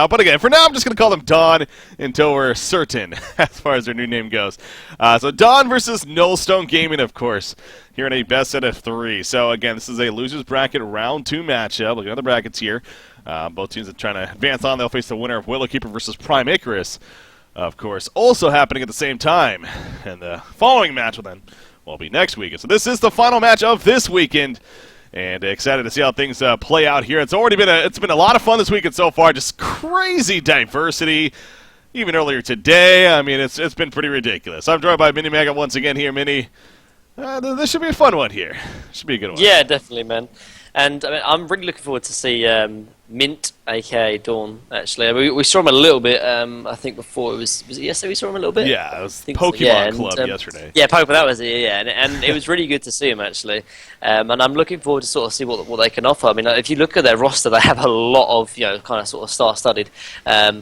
But again, for now, I'm just going to call them Dawn until we're certain as far as their new name goes. So Dawn versus Nullstone Gaming, of course, here in a best set of 3. So again, this is a losers bracket round 2 matchup. Look at the brackets here. Both teams are trying to advance on. They'll face the winner of Willowkeeper versus Prime Icarus, of course, also happening at the same time. And the following match will be next weekend. So this is the final match of this weekend. And excited to see how things play out here. It's been a lot of fun this weekend so far. Just crazy diversity. Even earlier today, I mean, it's been pretty ridiculous. I'm joined by Mini Maggot once again here, Mini. This should be a fun one here. Should be a good one. Yeah, definitely, man. And I mean, I'm really looking forward to see Mint, aka Dawn. Actually, we saw him a little bit. I think before was it yesterday we saw him a little bit. Yeah, it was Pokemon Club yesterday. Yeah, Pokemon. That was it. Yeah, and it was really good to see him actually. And I'm looking forward to sort of see what they can offer. I mean, if you look at their roster, they have a lot of kind of sort of star-studded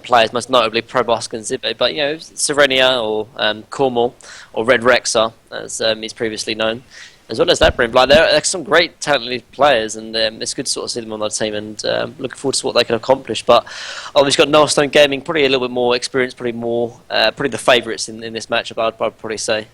players, most notably Probosc and Zibe. But Serenia or Cormor or Red Rexar, as he's previously known. As well as that, Brim, like they're some great talented players, and it's good to sort of see them on that team, and looking forward to what they can accomplish. But obviously got Nullstone Gaming, probably a little bit more experience, probably the favourites in this matchup, I'd probably say.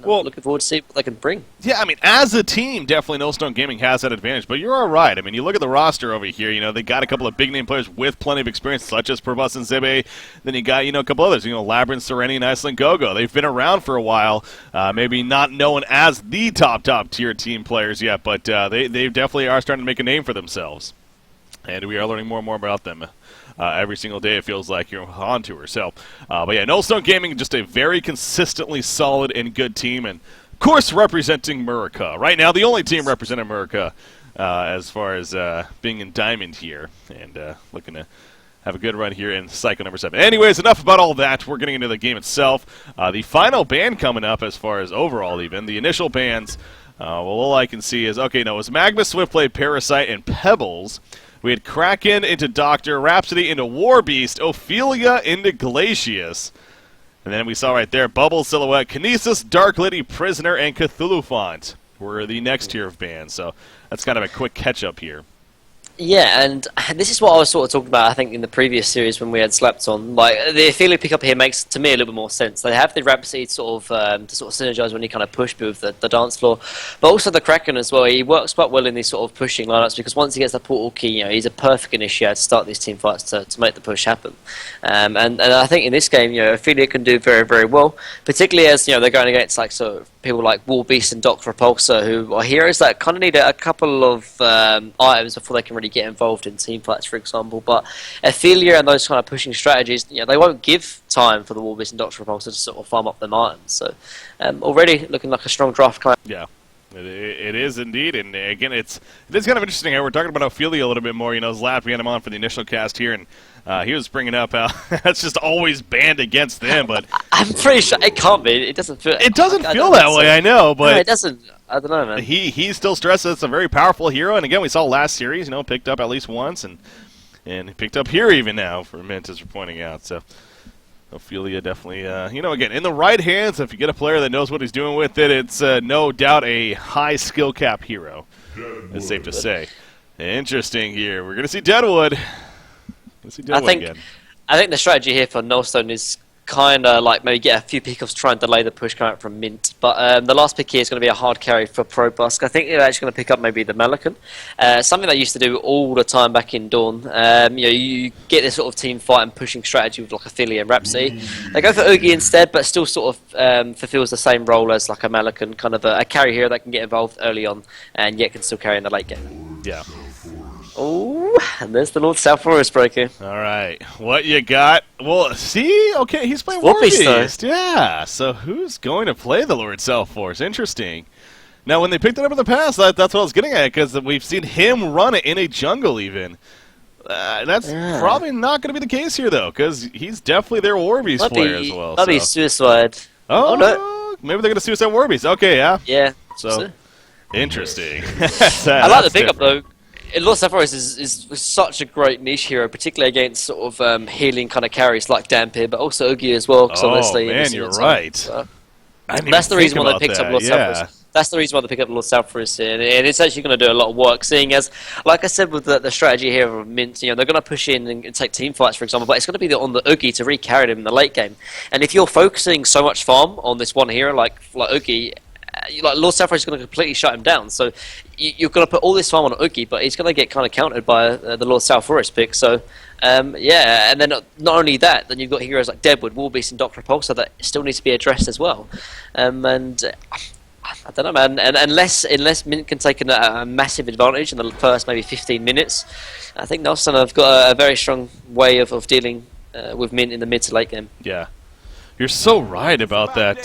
Well, looking forward to see what they can bring. Yeah, I mean, as a team, definitely Nullstone Gaming has that advantage. But you're all right. I mean, you look at the roster over here. They got a couple of big-name players with plenty of experience, such as Probosc and Zibe. Then you got, a couple others. Labyrinth, Sereni, and Iceland Gogo. They've been around for a while. Maybe not known as the top-tier team players yet, but they definitely are starting to make a name for themselves. And we are learning more and more about them. Every single day it feels like you're on tour. So, but yeah, Nullstone Gaming, just a very consistently solid and good team, and of course representing America. Right now, the only team representing America as far as being in Diamond here, and looking to have a good run here in cycle number 7. Anyways, enough about all that. We're getting into the game itself. The final ban coming up as far as overall even. The initial bans, all I can see is, it was Magma, Swiftblade, Parasite, and Pebbles. We had Kraken into Doctor, Rhapsody into Warbeast, Ophelia into Glacius. And then we saw right there Bubble, Silhouette, Kinesis, Dark Lady, Prisoner, and Cthulhu Font were the next tier of bands. So that's kind of a quick catch-up here. Yeah, and this is what I was sort of talking about, I think, in the previous series when we had slept on. Like, the Ophelia pickup here makes, to me, a little bit more sense. They have the Rhapsody to sort of synergize when you kind of push with the dance floor. But also the Kraken as well. He works quite well in these sort of pushing lineups because once he gets the portal key, he's a perfect initiator to start these team fights to make the push happen. And I think in this game, Ophelia can do very, very well, particularly as, they're going against people like Warbeast and Dr. Repulsor, who are heroes that kind of need a couple of items before they can really get involved in team fights, for example. But Ophelia and those kind of pushing strategies, they won't give time for the Warbeast and Dr. Repulsor to sort of farm up them items. So already looking like a strong draft claim. Yeah. It is indeed, and again, it is kind of interesting how we're talking about Ophelia a little bit more. Zlap, we had him on for the initial cast here, and he was bringing up how that's just always banned against them. But I'm pretty sure it can't be. It doesn't feel. It doesn't feel that way. I know, but no, it doesn't. I don't know, man. He still stresses it's a very powerful hero, and again, we saw last series, picked up at least once, and he picked up here even now for Mint, as we're pointing out. So Ophelia definitely, again, in the right hands, if you get a player that knows what he's doing with it, it's no doubt a high skill cap hero. It's safe to say. Interesting here. We're going to see Deadwood. I think the strategy here for Nullstone is kind of like maybe get a few pickoffs, try and delay the push coming out from Mint. But the last pick here is going to be a hard carry for Probosc. I think they're actually going to pick up maybe the Melican. Something they used to do all the time back in Dawn. You get this sort of team fight and pushing strategy with like Ophelia and Rhapsody. They go for Oogie instead, but still sort of fulfills the same role as like a Melican, kind of a carry hero that can get involved early on and yet can still carry in the late game. Yeah. Oh, and there's the Lord South Forest breaker. All right, what you got? Well, see, okay, he's playing Warbeast. Yeah, so who's going to play the Lord South Forest? Interesting. Now, when they picked it up in the past, that's what I was getting at, because we've seen him run it in a jungle even. That's probably not going to be the case here, though, because he's definitely their Warbeast player as well. That'd be Suicide. Oh, no. Maybe they're going to Suicide Warbeast. Okay, yeah. Yeah. So, interesting. I like the pickup, though. Lord South Forest is such a great niche hero, particularly against sort of healing kind of carries like Dampir, but also Oogie as well. Oh, man, you're right. So that's the reason why they picked up Lord South Forest. That's the reason why they pick up Lord Southforest here, and it's actually going to do a lot of work. Seeing as, like I said, with the strategy here of Mint, they're going to push in and take team fights, for example, but it's going to be on the Oogie to really carry them in the late game. And if you're focusing so much farm on this one hero like Oogie, like Lord Southforest is going to completely shut him down. So you're going to put all this farm on Oogie, but he's going to get kind of countered by the Lord Southforest pick. So yeah, and then not only that, then you've got heroes like Deadwood, Warbeast, and Doctor Repulsor that still need to be addressed as well. I don't know, man. And unless Mint can take a massive advantage in the first maybe 15 minutes, I think Nullstone have got a very strong way of dealing with Mint in the mid to late game. Yeah, you're so right about that.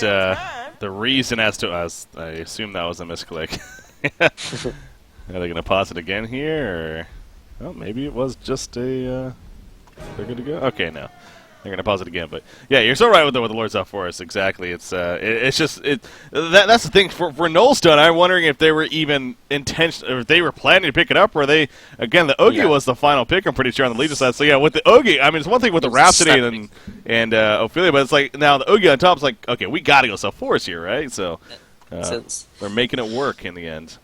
The reason as to I assume that was a misclick. Are they going to pause it again here? Or oh, maybe it was just a. They're good to go. Okay, no. They're gonna pause it again, but yeah, you're so right with the Lords of Forest. Exactly, it's just that's the thing for Nullstone. I'm wondering if they were even intentional, or if they were planning to pick it up, or they again the Oogie was the final pick. I'm pretty sure on the Legion side. So yeah, with the Oogie, I mean it's one thing with the Rhapsody and Ophelia, but it's like now the Oogie on top is like okay, we gotta go Self Forest here, right? So they're making it work in the end.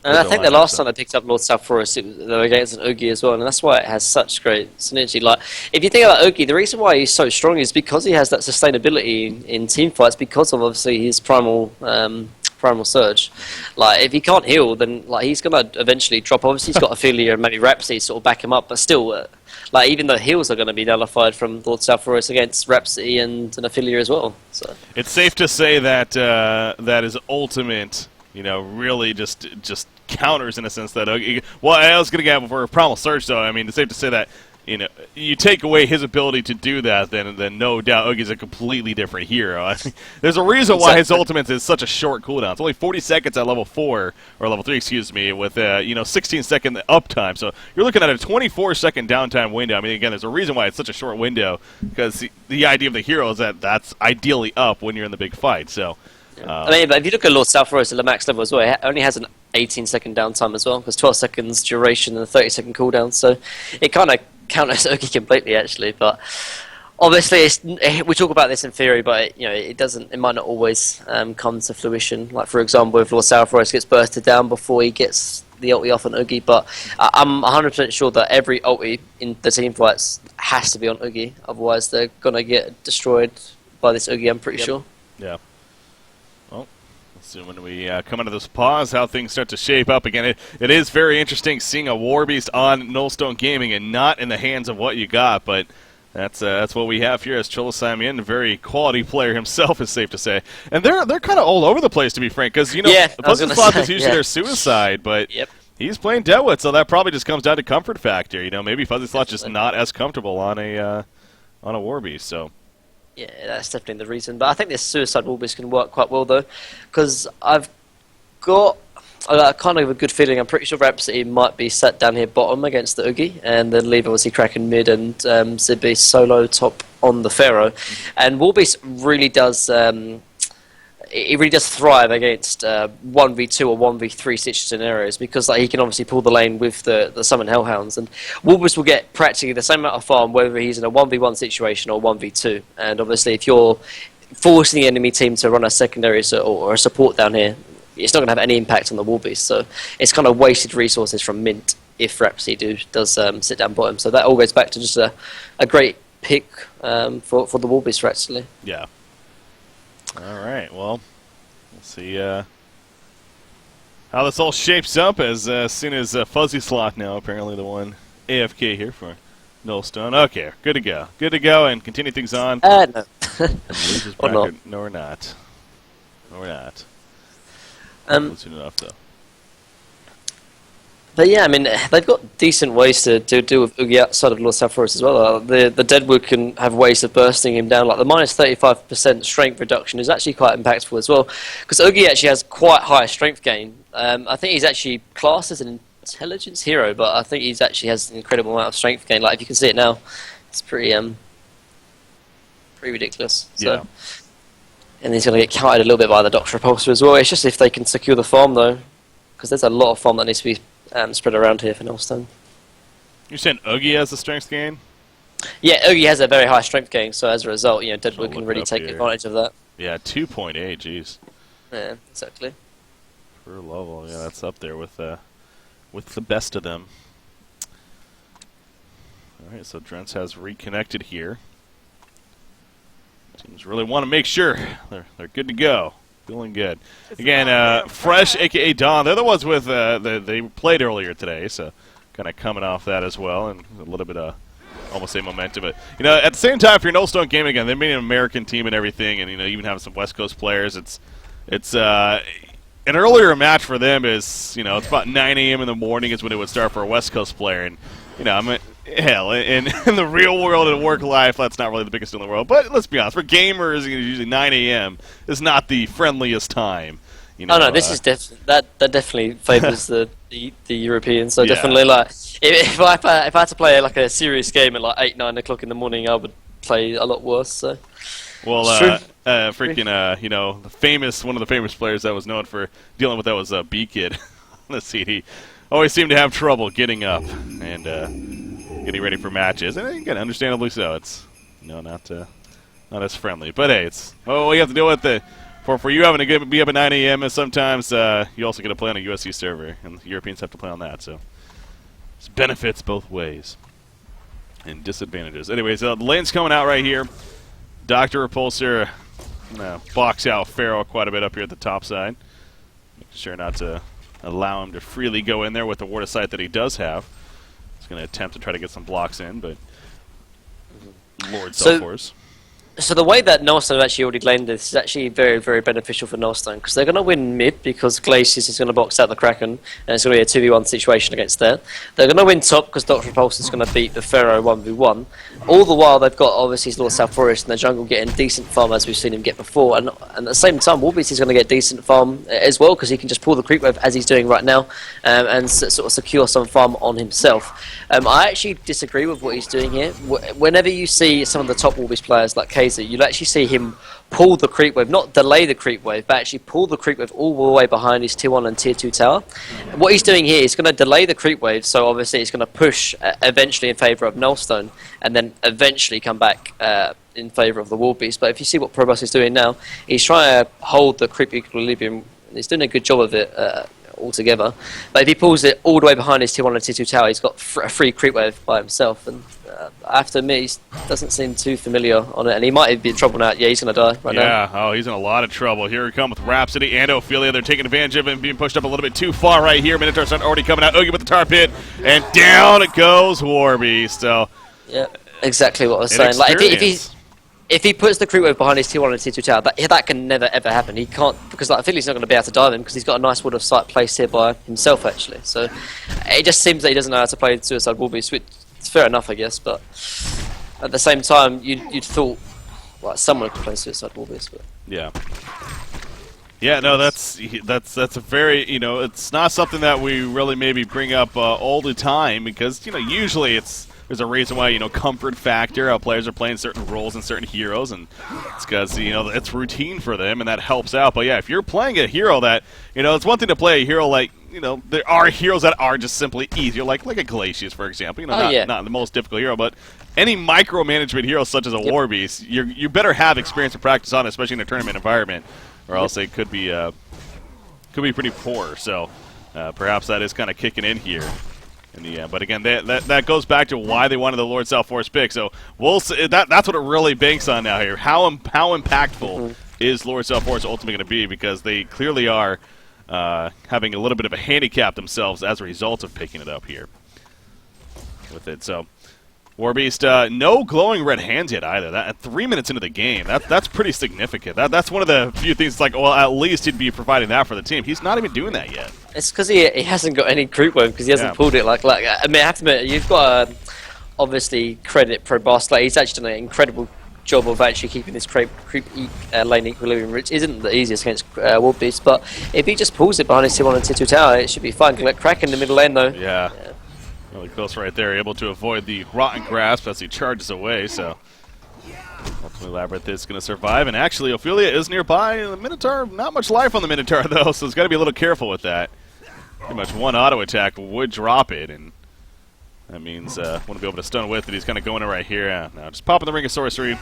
And I think the last time they picked up Lord Southforest, they were against an Oogie as well, and that's why it has such great synergy. Like, if you think about Oogie, the reason why he's so strong is because he has that sustainability in team fights because of obviously his primal surge. Like, if he can't heal, then like he's gonna eventually drop. Obviously, he's got Ophelia and maybe Rhapsody to sort of back him up, but still, like even the heals are going to be nullified from Lord Southforest against Rhapsody and Ophelia as well. So it's safe to say that that is ultimate. Really just counters in a sense that well, I was going to get for a Primal Surge, though. I mean, it's safe to say that you take away his ability to do that, then no doubt Oogie's a completely different hero. I mean, there's a reason why his ultimate is such a short cooldown. It's only 40 seconds at level 4 or level 3, excuse me, with 16-second uptime. So you're looking at a 24-second downtime window. I mean, again, there's a reason why it's such a short window because the idea of the hero is that that's ideally up when you're in the big fight. So. I mean, but if you look at Lord Southforest at the max level as well, it only has an 18-second downtime as well, because 12 seconds duration and a 30-second cooldown, so it kind of counters Oogie completely, actually. But obviously, we talk about this in theory, but it doesn't. It might not always come to fruition. Like for example, if Lord Southforest gets bursted down before he gets the ulti off on Oogie, but I'm 100% sure that every ulti in the team fights has to be on Oogie, otherwise they're gonna get destroyed by this Oogie. I'm pretty sure. Yeah. So when we come into this pause, how things start to shape up again. It is very interesting seeing a Warbeast on Nullstone Gaming and not in the hands of what you got, but that's what we have here as Cholo-Samian, a very quality player himself, is safe to say. And they're kind of all over the place, to be frank, because Fuzzy Sloth is usually their suicide, but he's playing Deadwood, so that probably just comes down to comfort factor. Maybe Fuzzy Sloth just not as comfortable on a Warbeast, so. Yeah, that's definitely the reason. But I think this Suicide Warbeast can work quite well, though, because I've got kind of a good feeling. I'm pretty sure Rhapsody might be sat down here bottom against the Oogie, and then leave obviously Kraken mid and Zibbeast solo top on the Pharaoh. And Warbeast really does... it really does thrive against 1v2 or 1v3 stitch scenarios because he can obviously pull the lane with the Summon Hellhounds, and Warbeast will get practically the same amount of farm whether he's in a 1v1 situation or 1v2. And obviously if you're forcing the enemy team to run a secondary or a support down here, it's not going to have any impact on the Warbeast, so it's kind of wasted resources from Mint if Rhapsody does sit down bottom. So that all goes back to just a great pick for the Warbeast, actually. Yeah. All right, well, we'll see how this all shapes up as soon as Fuzzy Sloth now, apparently the one AFK here for Nullstone. Okay, good to go. Good to go and continue things on. No. Or not. No, we're not. No, we're not. Soon enough, though. But yeah, I mean, they've got decent ways to deal with Oogie outside of Lord Southforest as well. The Deadwood can have ways of bursting him down. Like the minus 35% strength reduction is actually quite impactful as well, because Oogie actually has quite high strength gain. I think he's actually classed as an intelligence hero, but I think he's actually has an incredible amount of strength gain. Like if you can see it now, it's pretty ridiculous. So. Yeah. And he's going to get countered a little bit by the Doctor Repulsor as well. It's just if they can secure the farm though, because there's a lot of farm that needs to be spread around here for Nullstone. You're saying Oogie has a strength gain? Yeah, Oogie has a very high strength gain, so as a result, Deadwood can really take advantage of that. Yeah, 2.8, jeez. Yeah, exactly. Per level, yeah, that's up there with the best of them. All right, so Drents has reconnected here. Teams really want to make sure they're good to go, feeling good. Again, Fresh, aka Dawn, they're the ones with they played earlier today, so kind of coming off that as well, and a little bit of almost say momentum. But at the same time, if you're Nullstone Gaming, again, they're being an American team and everything, and even having some West Coast players, it's an earlier match for them is, it's about 9 a.m. in the morning is when it would start for a West Coast player. And, hell, in the real world and work life, that's not really the biggest deal in the world. But let's be honest, for gamers, usually 9 a.m. is not the friendliest time. No, this is that definitely favors the Europeans. So yeah. definitely, like, if I had to play like a serious game at like 8, 9 o'clock in the morning, I would play a lot worse. So. Well, freaking, one of the famous players that was known for dealing with that was B-Kid on the CD. Always seemed to have trouble getting up and getting ready for matches, and again, understandably so. It's not as friendly, but hey, it's we have to deal with it. For you having to be up at 9 a.m. and sometimes you also get to play on a USC server, and the Europeans have to play on that, so it's benefits both ways and disadvantages. Anyways, the lane's coming out right here. Dr. Repulsor box out Pharaoh quite a bit up here at the top side. Making sure not to allow him to freely go in there with the ward of sight that he does have. He's going to attempt to try to get some blocks in, but Lord Self-Force. So the way that Nullstone have actually already laid this is actually very, very beneficial for Nullstone, because they're going to win mid because Glacius is going to box out the Kraken, and it's going to be a 2v1 situation against that. They're going to win top because Dr. Repulse is going to beat the Pharaoh 1v1. All the while they've got obviously his Lord South Forest in the jungle getting decent farm as we've seen him get before, and at the same time Warbeast is going to get decent farm as well because he can just pull the creep wave as he's doing right now and sort of secure some farm on himself. I actually disagree with what he's doing here. Whenever you see some of the top Warbeast players like Kaiser, you'll actually see him pull the creep wave, not delay the creep wave, but actually pull the creep wave all the way behind his tier 1 and tier 2 tower. What he's doing here is going to delay the creep wave, so obviously he's going to push eventually in favour of Nullstone, and then eventually come back in favour of the Warbeast. But if you see what Probus is doing now, he's trying to hold the creep equilibrium, and he's doing a good job of it altogether. But if he pulls it all the way behind his tier 1 and tier 2 tower, he's got a free creep wave by himself, and I have to admit, he doesn't seem too familiar on it, and he might be in trouble now. Yeah, he's going to die right now. Yeah, he's in a lot of trouble. Here we come with Rhapsody and Ophelia. They're taking advantage of him being pushed up a little bit too far right here. Minotaur's already coming out. Oogie with the tar pit, and down it goes Warbeast. So, yeah, exactly what I was saying. Like, if he puts the creep wave behind his tier 1 and tier 2 tower, that can never ever happen. He can't, because I feel he's not going to be able to dive him because he's got a nice ward of sight placed here by himself actually. So it just seems that he doesn't know how to play Suicide Warbeast, which is fair enough, I guess. But at the same time, you'd thought someone could play Suicide Warbeast. But yeah, no, that's a very it's not something that we really maybe bring up all the time because usually there's a reason why, comfort factor, how players are playing certain roles and certain heroes, and it's because, it's routine for them, and that helps out. But yeah, if you're playing a hero that, it's one thing to play a hero like, there are heroes that are just simply easier, like a Glacius, for example, not the most difficult hero, but any micromanagement hero such as a Warbeast, you better have experience and practice on it, especially in a tournament environment, or else it could be pretty poor. So perhaps that is kind of kicking in here. But again, that goes back to why they wanted the Lord South Force pick. So we'll see, that's what it really banks on now here. How impactful is Lord South Force ultimately going to be? Because they clearly are having a little bit of a handicap themselves as a result of picking it up here with it. So Warbeast, no glowing red hands yet either. At 3 minutes into the game, that's pretty significant. That's one of the few things. Like, well, at least he'd be providing that for the team. He's not even doing that yet. It's because he hasn't got any creep wave because he hasn't pulled it. Like I mean, I have to admit, you've got to obviously credit Probus. Like, he's actually done an incredible job of actually keeping this creep lane equilibrium, which isn't the easiest against Warbeast. But if he just pulls it behind his tier 1 and tier 2 tower, it should be fine. Crack in the middle lane though. Yeah. Really close right there, able to avoid the rotten grasp as he charges away, so ultimately Labyrinth is going to survive, and actually Ophelia is nearby. The Minotaur, not much life on the Minotaur though, so he's got to be a little careful with that. Pretty much one auto attack would drop it, and that means wouldn't be able to stun with it. He's kind of going in right here. Now just popping the Ring of Sorcery,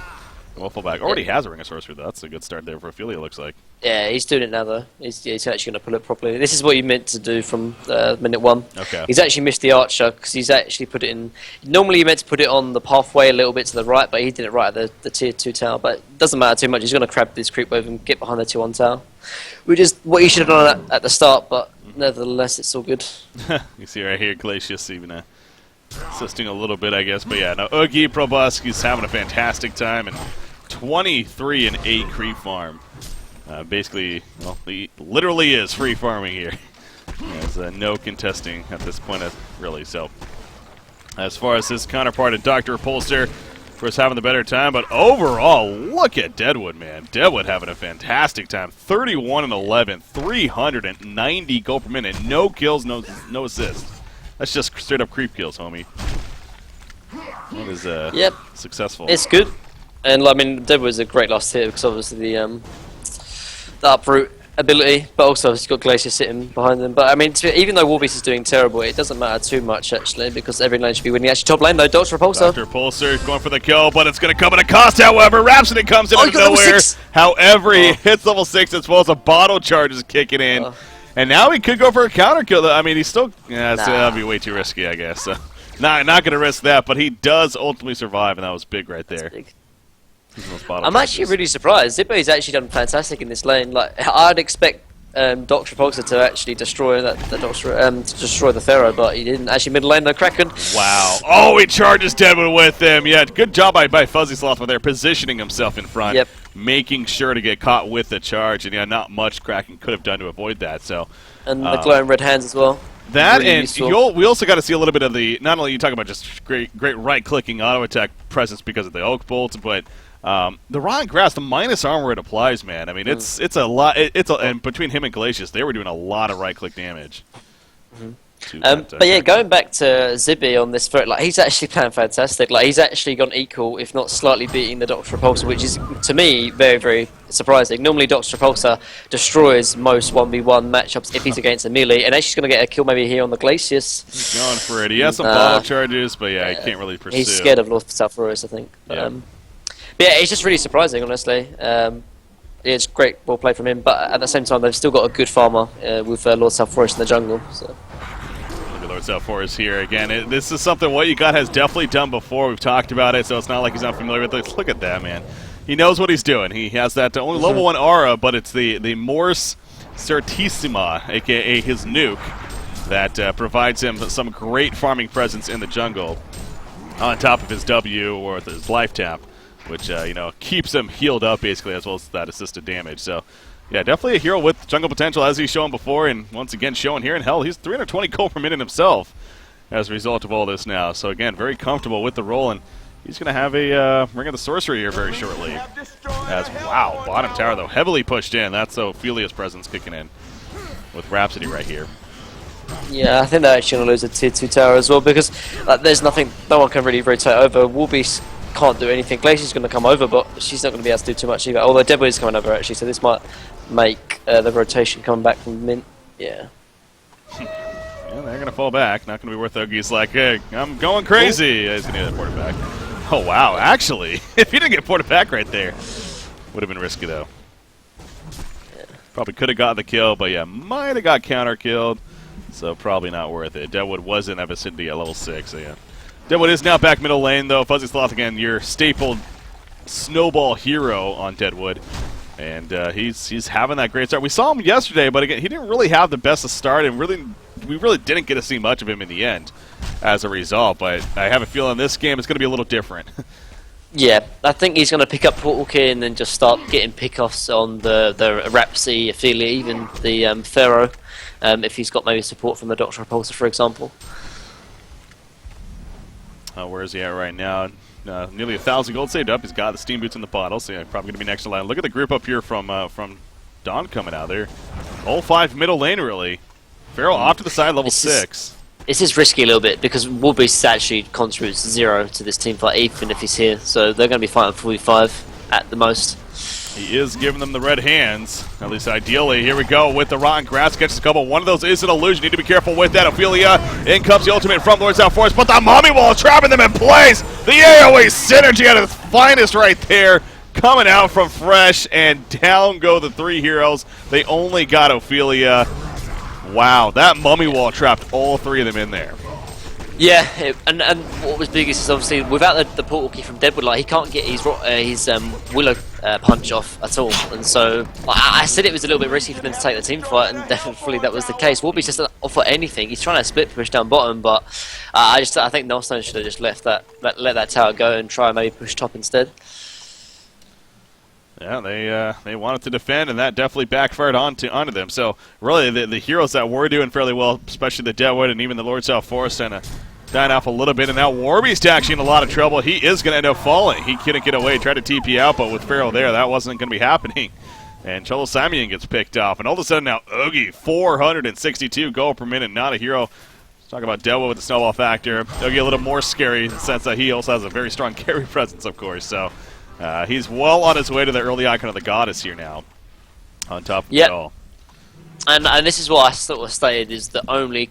Well, fullback already has a Ring of Sorcery, though. That's a good start there for Ophelia, looks like. Yeah, he's doing it now, though. He's actually going to pull it properly. This is what he meant to do from minute 1. Okay. He's actually missed the Archer, because he's actually put it in... Normally he meant to put it on the pathway a little bit to the right, but he did it right at the tier 2 tower. But it doesn't matter too much. He's going to crab this creep wave and get behind the tier 1 tower. Which is what he should have done at the start, but nevertheless, it's all good. You see right here, Glacius even assisting a little bit, I guess. But yeah, no, Oogie Probuski's having a fantastic time, and 23 and 8 creep farm. Basically, well, he literally is free farming here. There's no contesting at this point, really. So, as far as his counterpart at Dr. Repulsor, of course, having the better time. But overall, look at Deadwood, man. Deadwood having a fantastic time. 31 and 11, 390 gold per minute. No kills, no assists. That's just straight up creep kills, homie. That is yep. Successful. It's good. And, I mean, Deadwood's a great last hit because obviously the uproot ability, but also he's got Glacier sitting behind them. But I mean, even though Warbeast is doing terrible, it doesn't matter too much actually, because every lane should be winning. Actually, top lane though, Dr. Repulsor. Dr. Repulsor going for the kill, but it's going to come at a cost. However, Rhapsody comes in out of nowhere. However, he hits level 6 as well as a bottle charge is kicking in, and now he could go for a counter kill. I mean, he's still that'd be way too risky, I guess. So, not going to risk that, but he does ultimately survive, and that was big right there. Big. I'm actually really surprised. Zippo's actually done fantastic in this lane. Like I'd expect Dr. Repulsor to actually destroy to destroy the Pharaoh, but he didn't. Actually, mid lane the Kraken. Wow! Oh, he charges Deadwood with him. Yeah, good job by Fuzzy Sloth there, positioning himself in front, making sure to get caught with the charge, and yeah, not much Kraken could have done to avoid that. So, and the glowing red hands as well. That really and we also got to see a little bit of the, not only you talk about just great right-clicking auto attack presence because of the Oak Bolt, but the Rotten Grass, the minus armor it applies, man. I mean, it's a lot. And between him and Glacius, they were doing a lot of right-click damage. But yeah, going back to Zibby on this threat, like he's actually playing fantastic. Like he's actually gone equal, if not slightly beating the Dr. Repulsor, which is to me very, very surprising. Normally, Dr. Repulsor destroys most 1v1 matchups if he's against a melee, and actually going to get a kill maybe here on the Glacius. He's going for it. He has some bottle charges, but yeah, he can't really pursue. He's scared of North South Forest, I think. But yeah, it's just really surprising, honestly. It's great ball play from him, but at the same time, they've still got a good farmer with Lord South Forest in the jungle. So. Lord South Forest here again. This is something What You Got has definitely done before. We've talked about it, so it's not like he's not familiar with it. Look at that, man. He knows what he's doing. He has that only level 1 aura, but it's the Morse Certissima, a.k.a. his nuke, that provides him some great farming presence in the jungle on top of his W or with his life tap, which keeps him healed up basically, as well as that assisted damage. So yeah, definitely a hero with jungle potential, as he's shown before, and once again shown here. And hell, he's 320 gold per minute himself as a result of all this now. So again, very comfortable with the role, and he's going to have a Ring of the Sorcery here very shortly. Wow, bottom tower though, heavily pushed in. That's Ophelia's presence kicking in with Rhapsody right here. Yeah, I think they're actually going to lose a tier 2 tower as well, because there's nothing, no one can really rotate over. Warbeast can't do anything. Glacier's going to come over, but she's not going to be able to do too much either. Although Deadwood is coming over actually, so this might make the rotation coming back from mint. Yeah. Yeah, they're going to fall back. Not going to be worth Oogie's like, hey, I'm going crazy. He's going to get ported back. Oh, wow. Actually, if he didn't get ported back right there, would have been risky, though. Yeah. Probably could have got the kill, but yeah, might have got counter-killed. So probably not worth it. Deadwood was in that vicinity at level 6, so yeah. Deadwood is now back middle lane, though. Fuzzy Sloth, again, your staple snowball hero on Deadwood. And he's having that great start. We saw him yesterday, but again, he didn't really have the best of start, and we really didn't get to see much of him in the end as a result. But I have a feeling this game is going to be a little different. Yeah, I think he's going to pick up Portal Key and then just start getting pickoffs on the Rhapsody, Ophelia, even the Pharaoh, if he's got maybe support from the Dr. Repulsor, for example. Where is he at right now? Nearly 1,000 gold saved up. He's got the steam boots in the bottle, so yeah, probably going to be next in line. Look at the group up here from Dawn coming out there. All 5 middle lane, really. Pharaoh off to the side, level 6. This is risky a little bit, because Warbeast actually contributes 0 to this team fight, even if he's here. So they're going to be fighting 45 at the most. He is giving them the red hands, at least ideally. Here we go with the Rotten Grass. Catches a couple. One of those is an illusion. Need to be careful with that. Ophelia, in comes the ultimate from Lord South Forest, but the Mommy Wall trapping them in place. The AoE synergy at its finest right there. coming out from Fresh, and down go the 3 heroes. They only got Ophelia. Wow, that mummy wall trapped all 3 of them in there. Yeah, and what was biggest is obviously without the portal key from Deadwood, like he can't get his Willow punch off at all, and so I said it was a little bit risky for them to take the team fight, and definitely that was the case. Warby's just doesn't offer anything. He's trying to split push down bottom, but I think Nullstone should have just let that tower go and try and maybe push top instead. Yeah, they wanted to defend, and that definitely backfired onto them. So really, the heroes that were doing fairly well, especially the Deadwood and even the Lord South Forest, kind of dying off a little bit. And now Warby's actually in a lot of trouble. He is going to end up falling. He couldn't get away. Tried to TP out, but with Pharaoh there, that wasn't going to be happening. And Cholo Samian gets picked off. And all of a sudden now, Oogie, 462 gold per minute. Not a hero. Let's talk about Deadwood with the snowball factor. Oogie a little more scary in the sense that he also has a very strong carry presence, of course. So he's well on his way to the early icon of the goddess here now. On top of it all. And this is what I sort of stated is the only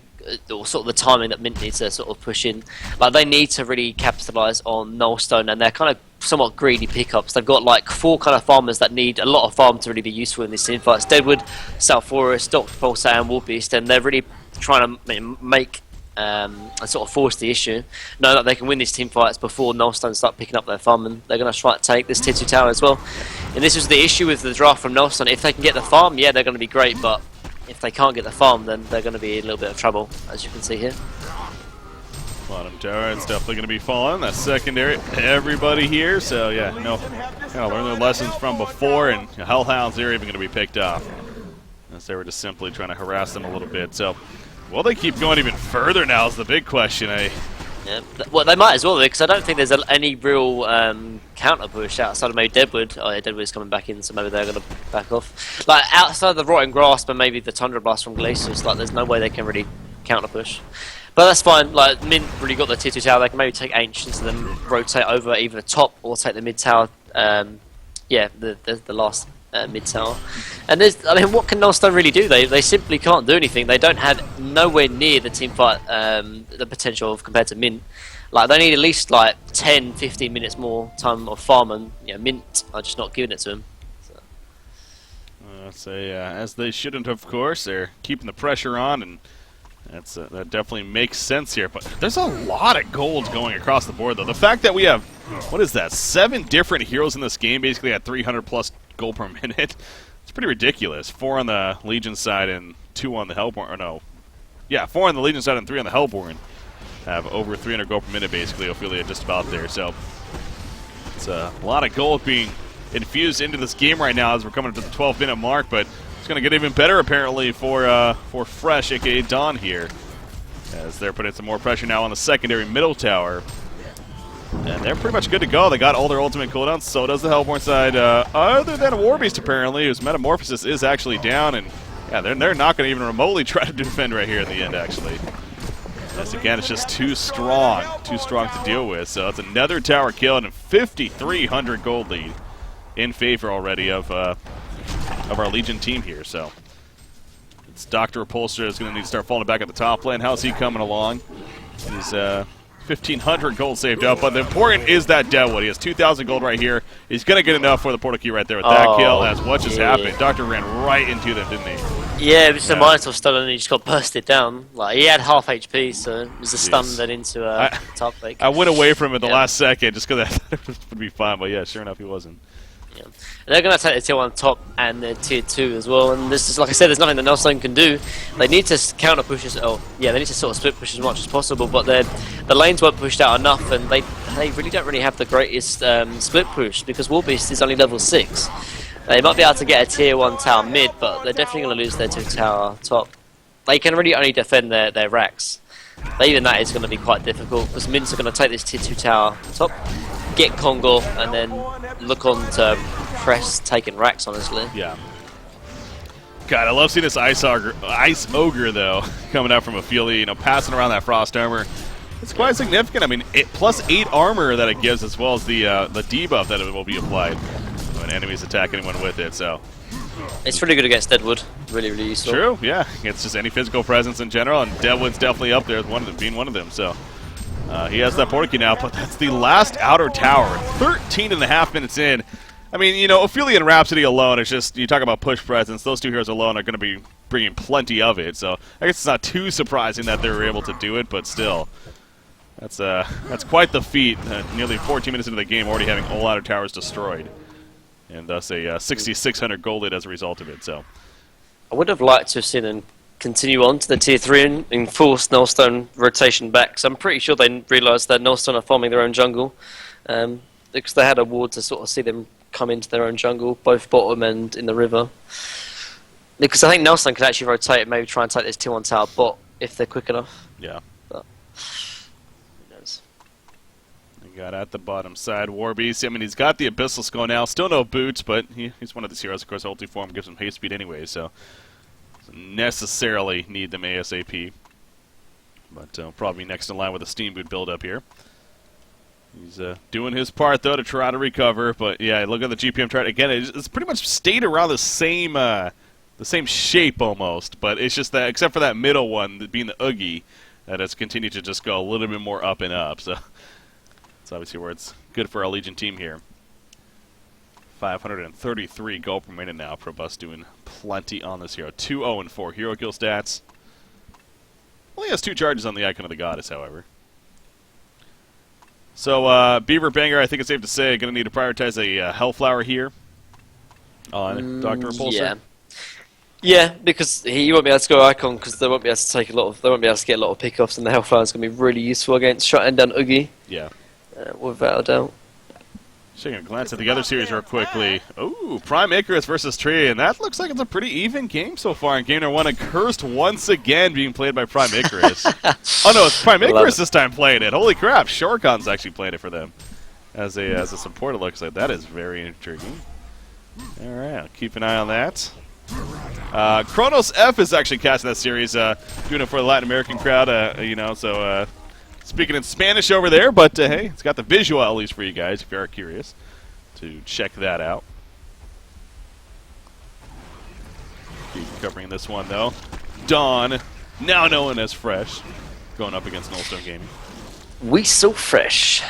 or sort of the timing that Mint needs to sort of push in. Like they need to really capitalise on Nullstone, and they're kind of somewhat greedy pickups. They've got like 4 kind of farmers that need a lot of farm to really be useful in these team fights. Deadwood, South Forest, Dr. Pulsar and Warbeast, and they're really trying to make and sort of force the issue. Know that they can win these team fights before Nullstone start picking up their farm, and they're going to try to take this tier 2 tower as well. And this was the issue with the draft from Nullstone. If they can get the farm, yeah, they're going to be great, but if they can't get the farm, then they're going to be in a little bit of trouble, as you can see here. Bottom tower, it's definitely going to be falling. That's secondary. Everybody here, so yeah, no, gotta learn their lessons from before, and Hellhounds are even going to be picked off. As they were just simply trying to harass them a little bit. So, will they keep going even further now is the big question. Yeah, well, they might as well, because I don't think there's any real counter push outside of maybe Deadwood. Oh, yeah, Deadwood's coming back in, so maybe they're going to back off. Like, outside of the Rotten Grasp and maybe the Tundra Blast from Glaciers, like, there's no way they can really counter push. But that's fine. Like, Mint really got the tier 2 tower. They can maybe take Ancients and then rotate over either the top or take the mid tower. Yeah, the last mid tower. And I mean, what can Nullstone really do? They simply can't do anything. They don't have nowhere near the team fight the potential of compared to Mint. Like, they need at least like 10, 15 minutes more time of farm, and Mint are just not giving it to them. So. As they shouldn't, of course. They're keeping the pressure on, and that definitely makes sense here. But there's a lot of gold going across the board, though. The fact that we have, what is that, 7 different heroes in this game, basically at 300 plus gold per minute. It's pretty ridiculous. 4 on the Legion side and 2 on the Hellborn. Or no. Yeah, 4 on the Legion side and 3 on the Hellborn. Have over 300 gold per minute, basically. Ophelia just about there. So it's a lot of gold being infused into this game right now as we're coming to the 12-minute mark. But it's going to get even better, apparently, for Fresh, a.k.a. Dawn here. As they're putting some more pressure now on the secondary middle tower. And they're pretty much good to go. They got all their ultimate cooldowns, so does the Hellborn side. Other than Warbeast, apparently, whose Metamorphosis is actually down. And yeah, they're not going to even remotely try to defend right here in the end, actually. As again, it's just too strong to deal with. So it's another tower kill and a 5,300 gold lead in favor already of our Legion team here. So it's Dr. Repulsor is going to need to start falling back at the top lane. How's he coming along? He's 1,500 gold saved up, but the important is that Deadwood. He has 2,000 gold right here. He's going to get enough for the portal key right there with that kill, as what just happened. Doctor ran right into them, didn't he? Yeah, it was a Minotaur stun and he just got bursted down. Like, he had half HP, so it was a stun then into top lake. I went away from it the last second just because I thought it would be fine, but yeah, sure enough, he wasn't. Yeah. And they're going to take the tier 1 top and the tier 2 as well, and this is, like I said, there's nothing that Nullstone can do. They need to counter push they need to sort of split push as much as possible, but the lanes weren't pushed out enough, and they really don't really have the greatest split push, because Warbeast is only level 6. They might be able to get a tier 1 tower mid, but they're definitely going to lose their 2 tower top. They can really only defend their racks. But even that is going to be quite difficult, because Mints are going to take this tier 2 tower top, get Congo, and then look on to press taking racks, honestly. Yeah. God, I love seeing this Ice Ogre, though, coming out from Ophelia, passing around that Frost Armor. It's quite significant. I mean, plus 8 armor that it gives, as well as the debuff that it will be applied when enemies attack anyone with it, so. It's really good against Deadwood. Really, really useful. True, yeah. It's just any physical presence in general, and Deadwood's definitely up there as being one of them, so. He has that portal key now, but that's the last outer tower. 13.5 minutes in. I mean, you know, Ophelia and Rhapsody alone, it's just, you talk about push presence, those two heroes alone are going to be bringing plenty of it, so I guess it's not too surprising that they were able to do it, but still. That's quite the feat, nearly 14 minutes into the game already having all outer towers destroyed. And thus a 6,600 gold lead as a result of it, so. I would have liked to have seen them continue on to the tier 3 and force Nullstone rotation back, because I'm pretty sure they realised that Nullstone are farming their own jungle, because they had a ward to sort of see them come into their own jungle, both bottom and in the river. Because I think Nullstone could actually rotate and maybe try and take this tier 1 tower bot if they're quick enough. Yeah. But who knows? You got at the bottom side Warbeast. I mean, he's got the Abyssal Skull now. Still no boots, but he's one of these heroes. Of course, ulti form gives him haste speed anyway, so doesn't necessarily need them ASAP. But probably next in line with a Steam Boot build up here. He's doing his part, though, to try to recover. But, yeah, look at the GPM chart. Again, it's pretty much stayed around the same shape, almost. But it's just that, except for that middle one, being the Oogie, that it's continued to just go a little bit more up and up. So that's obviously where it's good for our Legion team here. 533 gold per minute now. Probus doing plenty on this hero. 2-0-4 hero kill stats. Only has 2 charges on the Icon of the Goddess, however. So, Beaver Banger, I think it's safe to say, going to need to prioritize a Hellflower here on Dr. Repulsor. Yeah. Yeah, because he won't be able to go Icon because they won't be able to take a lot of. They won't be able to get a lot of pickoffs, and the Hellflower is going to be really useful against shutting down Oogie. Yeah. Without a doubt. Taking a glance at the other series real quickly. Ooh, Prime Icarus versus Tree, and that looks like it's a pretty even game so far in game number 1. And Cursed once again being played by Prime Icarus. Oh no, it's Prime Icarus this time playing it. Holy crap, Shorecon's actually playing it for them. As a support, it looks like. That is very intriguing. Alright, I'll keep an eye on that. Kronos F is actually casting that series, doing it for the Latin American crowd, you know, so speaking in Spanish over there, but hey, it's got the visual at least for you guys if you are curious to check that out. Keep covering this one though. Dawn, now known as Fresh, going up against Nullstone Gaming. We so fresh.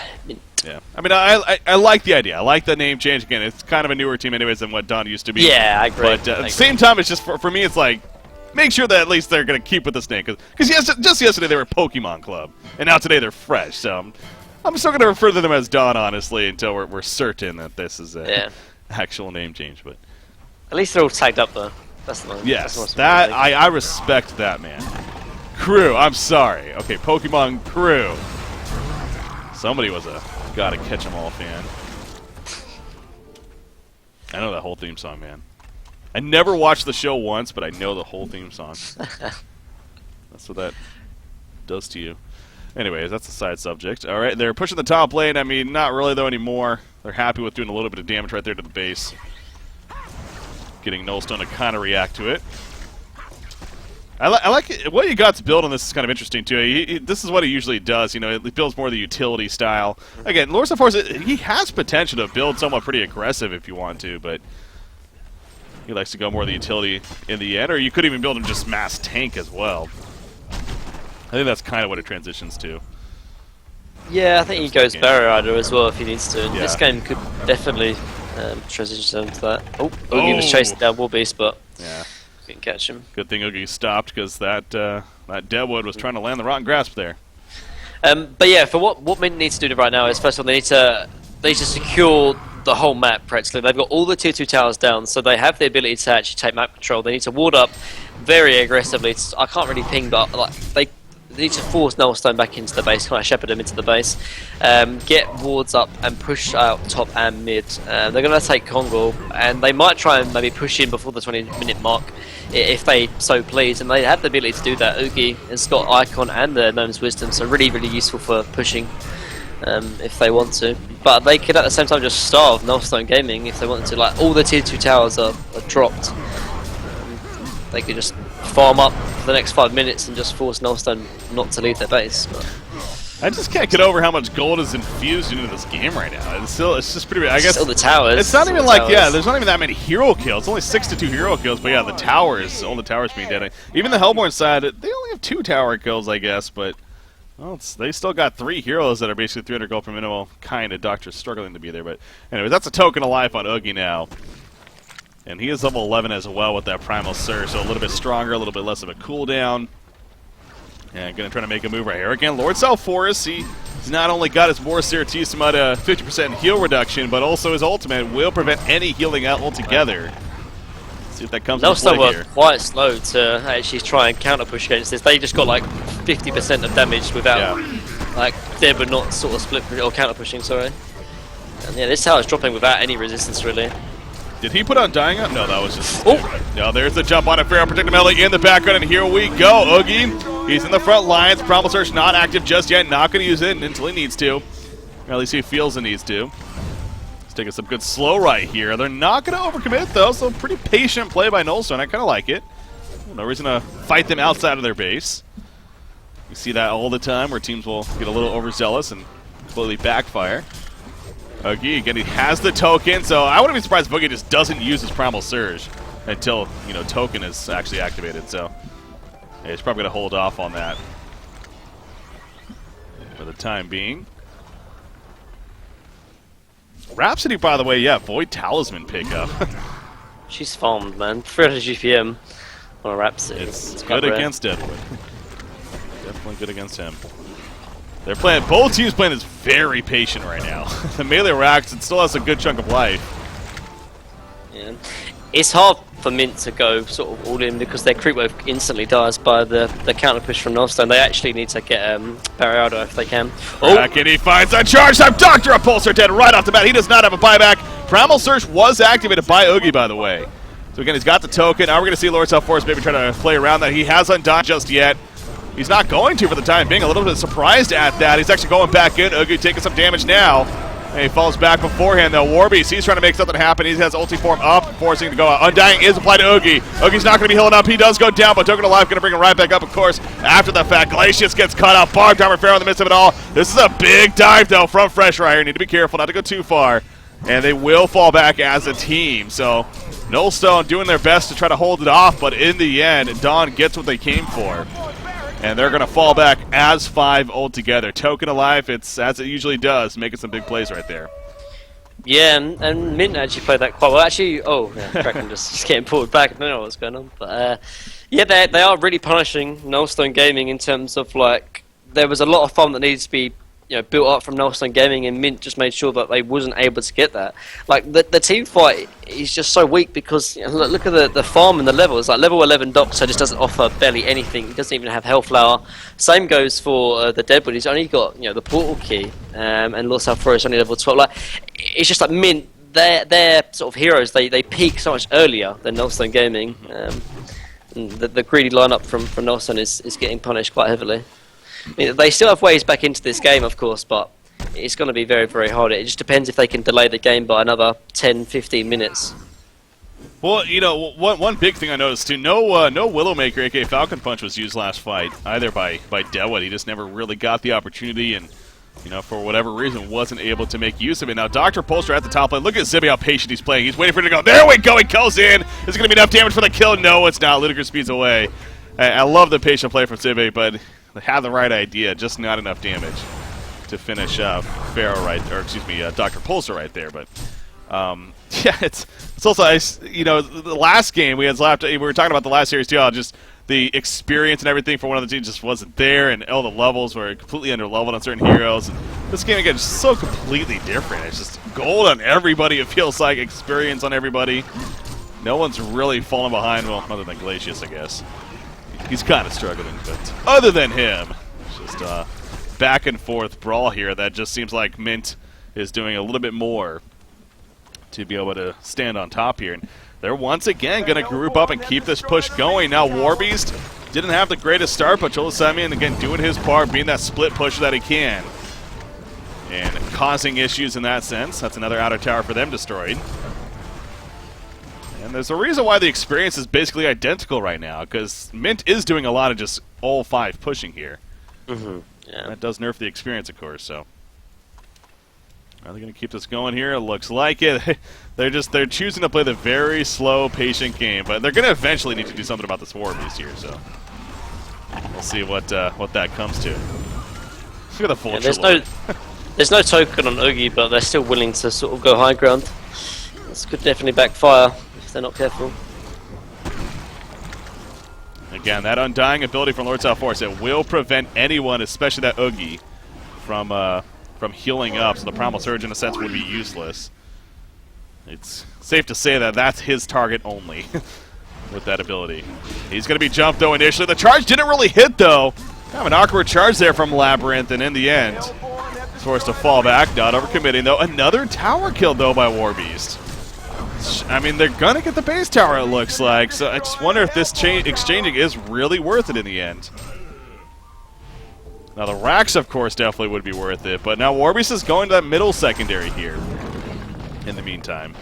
Yeah, I mean, I like the idea. I like the name change. Again, it's kind of a newer team anyways than what Dawn used to be. Yeah, I agree. But at the same time, it's just, for me, it's like, make sure that at least they're going to keep with this name. Because just yesterday they were Pokemon Club, and now today they're Fresh. So I'm still going to refer to them as Dawn, honestly, until we're certain that this is an actual name change. But at least they're all tagged up, though. That's the yes, that's that I respect that, man. Crew, I'm sorry. Okay, Pokemon Crew. Somebody was a gotta catch 'em all fan. I know that whole theme song, man. I never watched the show once, but I know the whole theme song. That's what that does to you. Anyways, that's a side subject. Alright, they're pushing the top lane. I mean, not really, though, anymore. They're happy with doing a little bit of damage right there to the base. Getting Nullstone to kind of react to it. I like it. What he got to build on this is kind of interesting, too. This is what he usually does. You know, it builds more the utility style. Again, Lords of Force, he has potential to build somewhat pretty aggressive if you want to, but he likes to go more the utility in the end. Or you could even build him just mass tank as well. I think that's kind of what it transitions to. Yeah, I think he goes Barrier Rider as well if he needs to. Yeah. This game could definitely transition into that. Oh, Oogie was chasing down Warbeast, but yeah, couldn't catch him. Good thing Oogie stopped because that Deadwood was trying to land the rotten grasp there. But yeah, for what Mint needs to do right now is first of all they need to secure the whole map practically. They've got all the tier 2 towers down, so they have the ability to actually take map control. They need to ward up very aggressively. I can't really ping, but like they need to force Nullstone back into the base, kind of shepherd him into the base, get wards up and push out top and mid. They're going to take Congo, and they might try and maybe push in before the 20-minute mark if they so please, and they have the ability to do that. Oogie has got Icon and the Gnome's Wisdom, so really, really useful for pushing if they want to. But they could at the same time just starve Nullstone Gaming if they wanted to. Like, all the tier 2 towers are dropped. They could just farm up for the next 5 minutes and just force Nullstone not to leave their base. But I just can't get over how much gold is infused into this game right now. It's just pretty. I guess still the towers. It's not even like there's not even that many hero kills. It's only 6 to 2 hero kills. But yeah, the towers, all the towers being dead. Even the Hellborn side, they only have 2 tower kills, I guess. But Well, they still got 3 heroes that are basically 300 gold per minute. Well, kind of. Doctor's struggling to be there, but anyway, that's a token of life on Oogie now. And he is level 11 as well with that Primal Surge, so a little bit stronger, a little bit less of a cooldown. And going to try to make a move right here. Again, Lord Salforus, he's not only got his War CRT some 50% heal reduction, but also his ultimate will prevent any healing out altogether. See if that comes into play here. They're quite slow to actually try and counter push against this. They just got like 50% of damage without like they were not sort of split or counter pushing. Sorry. And yeah, this tower is dropping without any resistance really. Did he put on dying up? No, that was just. Oh, no, there's the jump on a fair protective melee in the background, and here we go. Oogie, he's in the front lines. Primal Surge not active just yet. Not going to use it until he needs to. Or at least he feels he needs to. He's taking some good slow right here. They're not going to overcommit though, so pretty patient play by Nullstone. I kind of like it. No reason to fight them outside of their base. You see that all the time where teams will get a little overzealous and completely backfire. Oogie, again, he has the token, so I wouldn't be surprised if Oogie just doesn't use his Primal Surge until, token is actually activated, so yeah, he's probably going to hold off on that for the time being. Rhapsody, by the way, yeah, Void Talisman pickup. She's farmed, man. 300 GPM on a Rhapsody. It's good against Deadwood. Definitely good against him. They're playing, both teams playing this very patient right now. The melee racks, it still has a good chunk of life. Yeah. It's hard for Mint to go sort of all in because their creep wave instantly dies by the counter push from Nullstone. They actually need to get Barriado if they can. Back and he finds a charge time. Doctor Repulsor dead right off the bat. He does not have a buyback. Primal Surge was activated by Oogie, by the way. So again, he's got the token. Now we're going to see Lord Salforus maybe try to play around that. He hasn't done just yet. He's not going to for the time being. A little bit surprised at that. He's actually going back in. Oogie taking some damage now. And he falls back beforehand, though. Warbeast, he's trying to make something happen. He has ulti form up, forcing to go out. Undying is applied to Oogie. Oogie's not going to be healing up. He does go down, but Token Alive going to bring him right back up, of course, after the fact. Glacius gets cut out. Barbed Armor Pharaoh in the midst of it all. This is a big dive, though, from Fresh right here. Need to be careful not to go too far. And they will fall back as a team. So Nullstone doing their best to try to hold it off, but in the end, Dawn gets what they came for. And they're going to fall back as 5 altogether. Token Alive, it's as it usually does, making some big plays right there. Yeah, and Mint actually played that quite well. Actually, Kraken just getting pulled back. I don't know what's going on. But yeah, they are really punishing Nullstone Gaming in terms of, like, there was a lot of farm that needs to be built up from Nullstone Gaming, and Mint just made sure that they wasn't able to get that. Like, the team fight is just so weak because, look at the farm and the levels. Like, level 11 Doctor just doesn't offer barely anything. He doesn't even have Hellflower. Same goes for the Deadwood. He's only got, the portal key, and Lord Salforus only level 12. Like, it's just like Mint, their sort of heroes, they peak so much earlier than Nullstone Gaming. And the greedy lineup from Nullstone is getting punished quite heavily. I mean, they still have ways back into this game, of course, but it's going to be very, very hard. It just depends if they can delay the game by another 10, 15 minutes. Well, one big thing I noticed, too, no Willowmaker, a.k.a. Falcon Punch, was used last fight, either by Deadwood. He just never really got the opportunity and, for whatever reason, wasn't able to make use of it. Now, Dr. Polster at the top lane. Look at Zibby, how patient he's playing. He's waiting for it to go. There we go. He goes in. Is it going to be enough damage for the kill? No, it's not. Ludicrous speeds away. I love the patient play from Zibby, but they had the right idea, just not enough damage to finish Dr. Pulsar right there. But yeah, it's also the last game we were talking about the last series too. Just the experience and everything for one of the teams just wasn't there, and all the levels were completely under leveled on certain heroes. And this game again is so completely different. It's just gold on everybody. It feels like experience on everybody. No one's really falling behind. Well, other than Glacius, I guess. He's kind of struggling, but other than him, it's just a back and forth brawl here that just seems like Mint is doing a little bit more to be able to stand on top here. And they're once again going to group up and keep this push going. Now Warbeast didn't have the greatest start, but Cholasamian again doing his part, being that split push that he can. And causing issues in that sense. That's another outer tower for them destroyed. And there's a reason why the experience is basically identical right now, because Mint is doing a lot of just all 5 pushing here. Yeah. That does nerf the experience, of course, so. Are they going to keep this going here? It looks like it. They're choosing to play the very slow, patient game, but they're going to eventually need to do something about this War Beast here, so. We'll see what that comes to. Look at the full there's no token on Oogie, but they're still willing to sort of go high ground. This could definitely backfire if they're not careful. Again, that Undying ability from Lord South Force, it will prevent anyone, especially that Oogie, from healing up, so the Primal Surge, in a sense, would be useless. It's safe to say that that's his target only with that ability. He's going to be jumped, though, initially. The charge didn't really hit, though. Kind of an awkward charge there from Labyrinth, and in the end, he's forced to fall back, not overcommitting, though. Another tower kill, though, by Warbeast. I mean, they're going to get the base tower, it looks like, so I just wonder if this exchanging is really worth it in the end. Now, the racks, of course, definitely would be worth it, but now Warbeast is going to that middle secondary here in the meantime.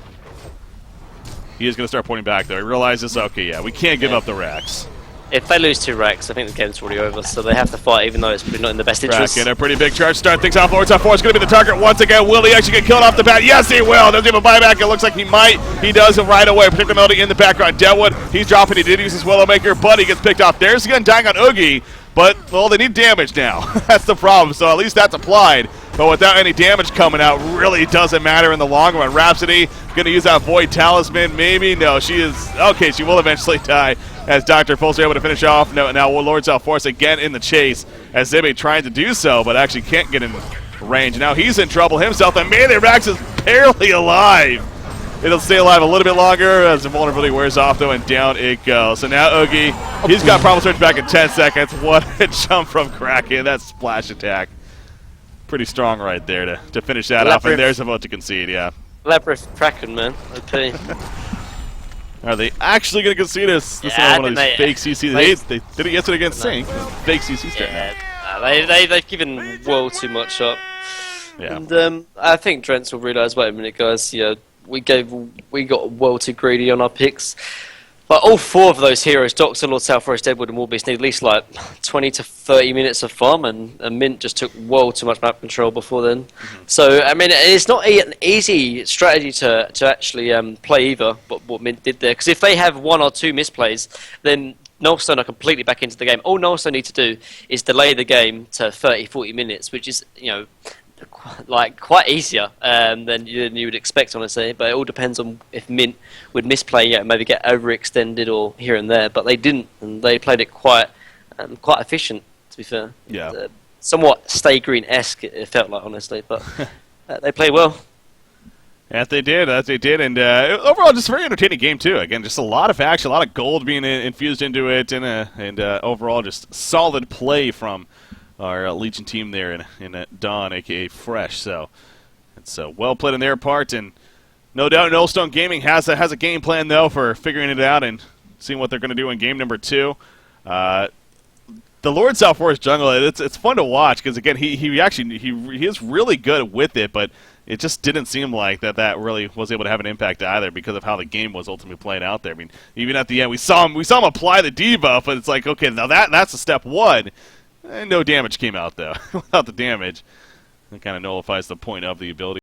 He is going to start pointing back, though. He realizes, okay, yeah, we can't give up the racks. If they lose 2 racks, I think the game's already over, so they have to fight, even though it's probably not in the best interest. Kraken, a pretty big charge start things off. Lord South Force going to be the target once again. Will he actually get killed off the bat? Yes, he will. Doesn't even buyback. It looks like he might. He does it right away. Particular melody in the background. Deadwood, he's dropping. He did use his Willowmaker, but he gets picked off. There's again dying on Oogie, but, well, they need damage now. That's the problem, so at least that's applied. But without any damage coming out, really doesn't matter in the long run. Rhapsody going to use that Void Talisman. Maybe. No, she is. Okay, she will eventually die as Dr. Pulse are able to finish off. No, now Lord South Force again in the chase as Zibby trying to do so, but actually can't get in range. Now he's in trouble himself, and Melee Rax is barely alive. It'll stay alive a little bit longer as the vulnerability wears off, though, and down it goes. So now Oogie, he's got Primal Surge back in 10 seconds. What a jump from Kraken. That splash attack. Pretty strong right there to finish that off, and there's about to concede, yeah. Labyrinth Kraken, man. OP. Are they actually going to concede this? This is one of these fake CCs. They did it yesterday against Sync. Fake CC start now. They've given well too much up. Yeah. And I think Drents will realise, wait a minute, guys, you know, we got well too greedy on our picks. But all 4 of those heroes, Doctor, Lord South Forest, Deadwood, and Warbeast, need at least like 20 to 30 minutes of farm, and Mint just took well too much map control before then. So, I mean, it's not an easy strategy to actually play either, but what Mint did there. Because if they have 1 or 2 misplays, then Nullstone are completely back into the game. All Nullstone need to do is delay the game to 30, 40 minutes, which is, you know, like quite easier than you would expect, honestly. But it all depends on if Mint would misplay, you know, maybe get overextended or here and there. But they didn't, and they played it quite efficient, to be fair. Yeah. Somewhat Stay Green-esque, it felt like, honestly. But they played well. Yes, they did. And overall, just a very entertaining game, too. Again, just a lot of action, a lot of gold being infused into it, and overall just solid play from our Legion team there in Dawn, a.k.a. Fresh. So it's well played on their part, and no doubt Nullstone Gaming has a game plan, though, for figuring it out and seeing what they're going to do in game number 2. The Lord South Forest jungle, it's fun to watch because, again, he is really good with it, but it just didn't seem like that really was able to have an impact either because of how the game was ultimately playing out there. I mean, even at the end, we saw him apply the debuff, but it's like, okay, now that's a step 1. And no damage came out, though. Without the damage, it kind of nullifies the point of the ability.